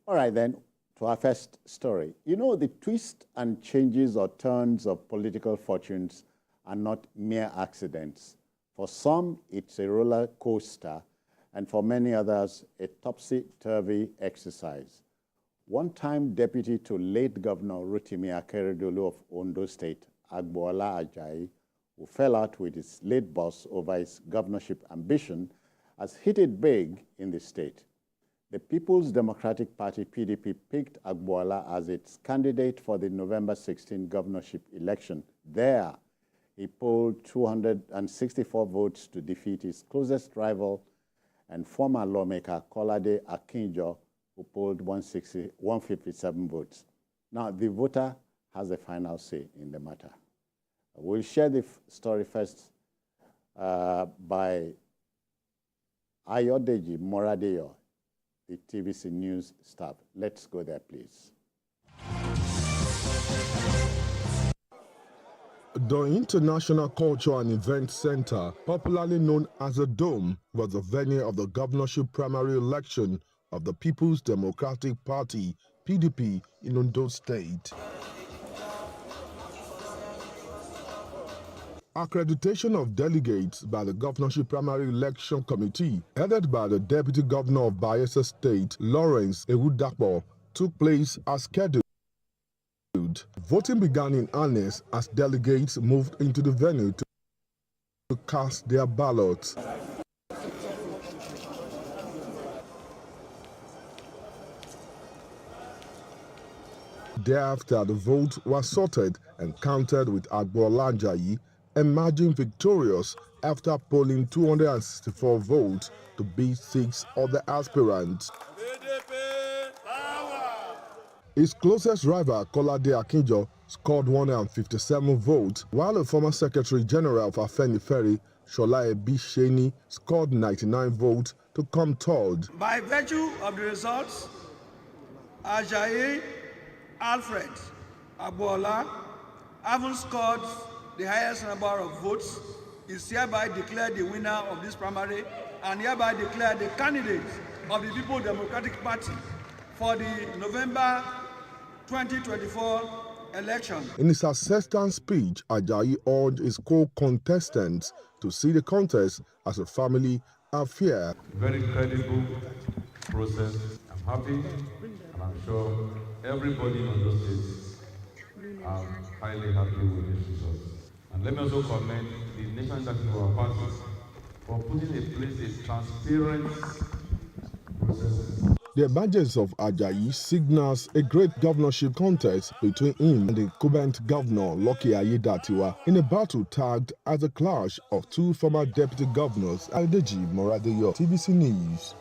All right, then, to our first story. You know, the twists and changes or turns of political fortunes are not mere accidents. For some, it's a roller coaster, and for many others, a topsy-turvy exercise. One-time deputy to late Governor Rotimi Akeredolu of Ondo State, Agboola Ajayi, who fell out with his late boss over his governorship ambition, has hit it big in the state. The People's Democratic Party, PDP, picked Agboola as its candidate for the November 16 governorship election. There, he polled 264 votes to defeat his closest rival and former lawmaker, Kolade Akinjo, who polled 157 votes. Now, the voter has the final say in the matter. We'll share the story first by Ayodeji Moradeyo, the TVC News staff. Let's go there, please. The International Culture and Event Center, popularly known as the Dome, was the venue of the governorship primary election of the People's Democratic Party, PDP, in Ondo State. Accreditation of delegates by the Governorship Primary Election Committee, headed by the Deputy Governor of Bayelsa State, Lawrence Ewudapo, took place as scheduled. Voting began in earnest as delegates moved into the venue to cast their ballots. Thereafter, the votes were sorted and counted with Agboola Ajayi emerging victorious after polling 264 votes to beat 6 other aspirants. His closest rival, Kolade Akinjo, scored 157 votes, while the former Secretary General of Afenifere, Shola Ebisheni, scored 99 votes to come third. By virtue of the results, Ajayi Alfred Agboola, having scored the highest number of votes, is hereby declared the winner of this primary and hereby declared the candidate of the People's Democratic Party for the November 2024 election. In his acceptance speech, Ajayi urged his co-contestants to see the contest as a family affair. Very credible process. I'm happy, and I'm sure everybody in Ondo State are highly happy with this result. And let me also commend the National Executive of our party for putting in place a transparent process. The emergence of Ajayi signals a great governorship contest between him and the incumbent governor, Lucky Aiyedatiwa, in a battle tagged as a clash of two former deputy governors, Ayodeji Moradeyo, TVC News.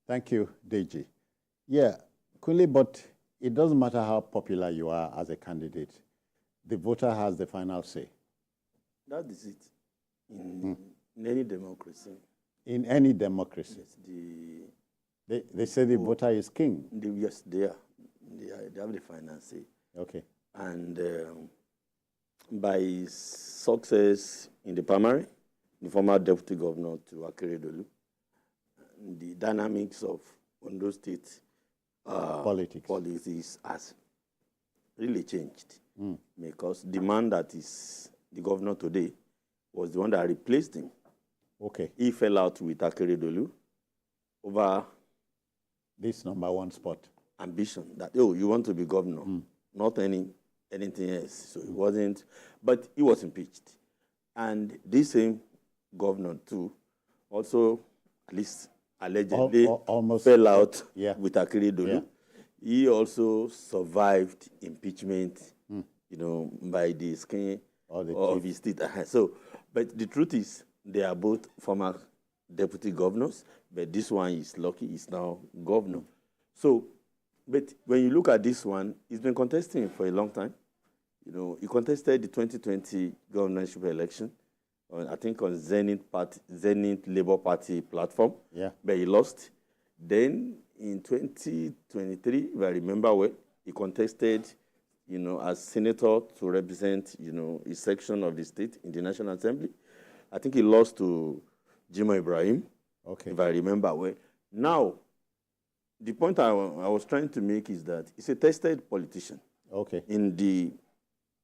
Thank you, Deji. Yeah, Kuli, but it doesn't matter how popular you are as a candidate. The voter has the final say. That is it. In any democracy. In any democracy. Yes, they say the voter is king. Yes, they are. They have the final say. Okay. And by his success in the primary, the former deputy governor to Akeredolu, the dynamics of Ondo State politics has really changed. Because the man that is the governor today was the one that replaced him. Okay. He fell out with Akeredolu over this number one spot. Ambition that, oh, you want to be governor, not anything else. So it wasn't, but he was impeached. And this same governor too also, at least allegedly, almost fell out with Akeredolu. Yeah. He also survived impeachment, you know, by the skin of his teeth. So, but the truth is, they are both former deputy governors, but this one is lucky, he's now governor. So, but when you look at this one, he's been contesting for a long time. You know, he contested the 2020 governorship election, I think on Zenith Labour Party platform, but he lost. Then in 2023, if I remember well, he contested, you know, as senator to represent, you know, a section of the state in the National Assembly. I think he lost to Jimo Ibrahim, Okay. if I remember well. Now, the point I was trying to make is that he's a tested politician. Okay. In the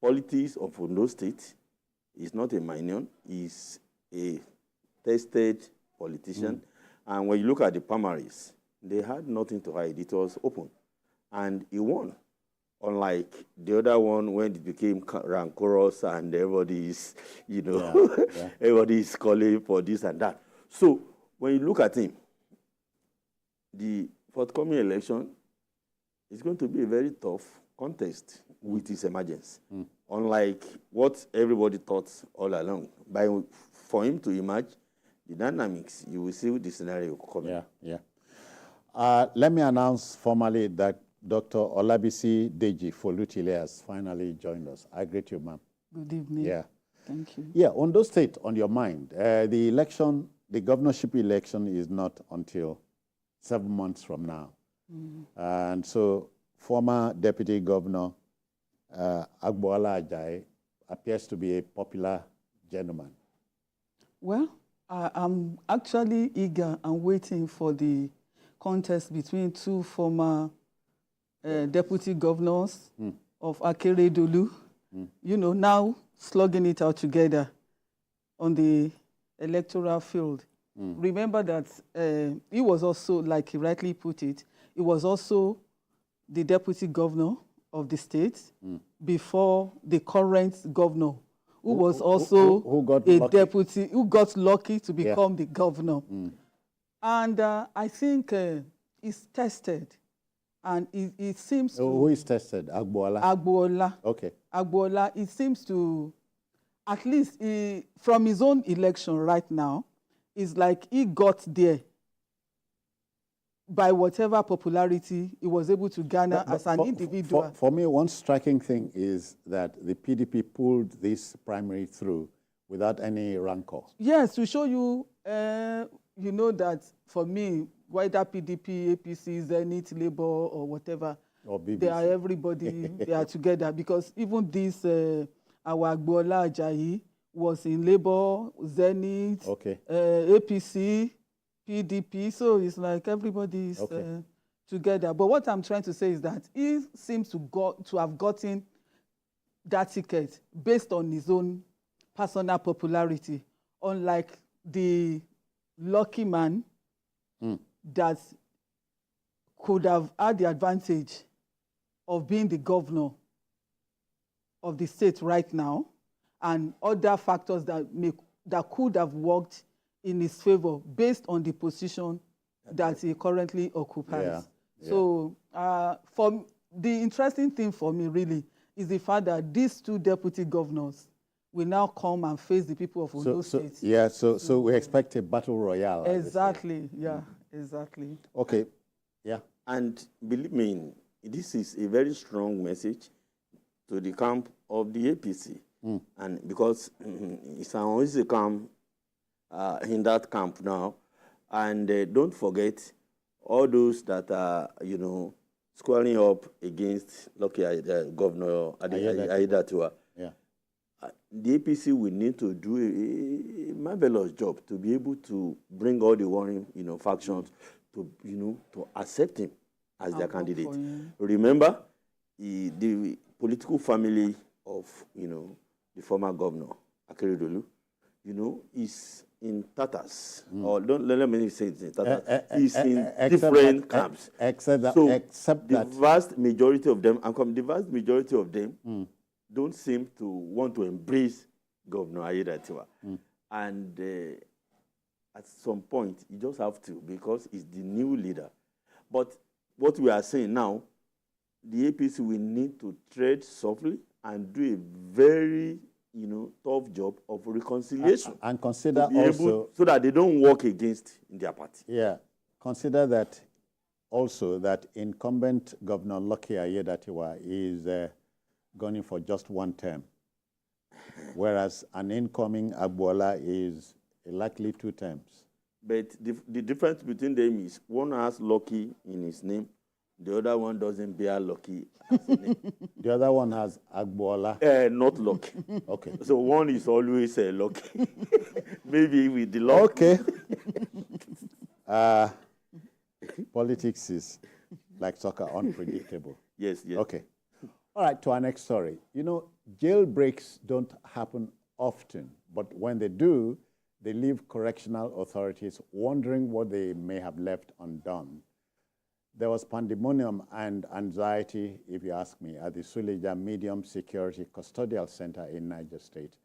politics of Ondo State, he's not a minor, he's a tested politician. And when you look at the primaries, they had nothing to hide. It was open. And he won. Unlike the other one when it became rancorous and everybody is, everybody is calling for this and that. So when you look at him, the forthcoming election is going to be a very tough contest with his emergence. Unlike what everybody thought all along. For him to emerge, the dynamics, you will see the scenario coming. Let me announce formally that Dr. Olabisi Deji Folutile has finally joined us. I greet you, ma'am. Good evening. Yeah. Thank you. Yeah, Ondo State, on your mind. The election, the governorship election is not until 7 months from now. And so former Deputy Governor Agboola Ajayi appears to be a popular gentleman. Well, I'm actually eager and waiting for the contest between two former deputy governors of Akeredolu, now slugging it out together on the electoral field. Remember that he was also, like he rightly put it, he was also the deputy governor of the state before the current governor, who was also deputy, who got lucky to become the governor. And I think he's tested. And it seems to... Who is tested? Agboola? Agboola. Okay. Agboola, it seems to, at least from his own election right now, it's like he got there by whatever popularity he was able to garner as an individual. For me, one striking thing is that the PDP pulled this primary through without any rancor. Yes, to show you, that for me, whether PDP, APC, Zenith, Labour, or whatever, or BBC. they are everybody, they are together. Because even this, our Agboola Ajayi was in Labour, Zenith, APC, PDP. So it's like everybody is together. But what I'm trying to say is that he seems to have gotten that ticket based on his own personal popularity, unlike the lucky man that could have had the advantage of being the governor of the state right now, and other factors that could have worked in his favor based on the position that he currently occupies. So for the interesting thing for me really is the fact that these two deputy governors will now come and face the people of Ondo State. So we expect a battle royale. Exactly, exactly. Okay, yeah. And believe me, this is a very strong message to the camp of the APC. And because it's an easy camp in that camp now. And don't forget all those that are, squaring up against Governor Aiyedatiwa. The APC will need to do a marvelous job to be able to bring all the warring, factions to, to accept him as their candidate. Remember, the political family of, the former governor, Akeredolu, is in tatters. Or let me say it's in tatters. He's in different camps. Except that the vast majority of them, don't seem to want to embrace Governor Aiyedatiwa. And at some point, you just have to, because he's the new leader. But what we are saying now, the APC will need to tread softly and do a very, tough job of reconciliation. And consider also... so that they don't work against their party. Yeah. Consider that also that incumbent Governor Lucky Aiyedatiwa is... going for just one term, whereas an incoming Agboola is likely 2 terms. But the difference between them is one has Lucky in his name, The other one doesn't bear Lucky. The other one has Agboola. Not Lucky. Okay. So one is always Lucky. Maybe with the luck. Okay. Politics is like soccer, unpredictable. Yes, yes. Okay. All right, to our next story. You know, jailbreaks don't happen often, but when they do, they leave correctional authorities wondering what they may have left undone. There was pandemonium and anxiety, if you ask me, at the Suleja Medium Security Custodial Center in Niger State.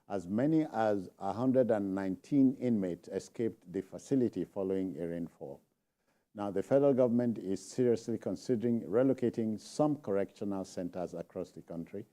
As many as 119 inmates escaped the facility following a rainfall. Now, the federal government is seriously considering relocating some correctional centers across the country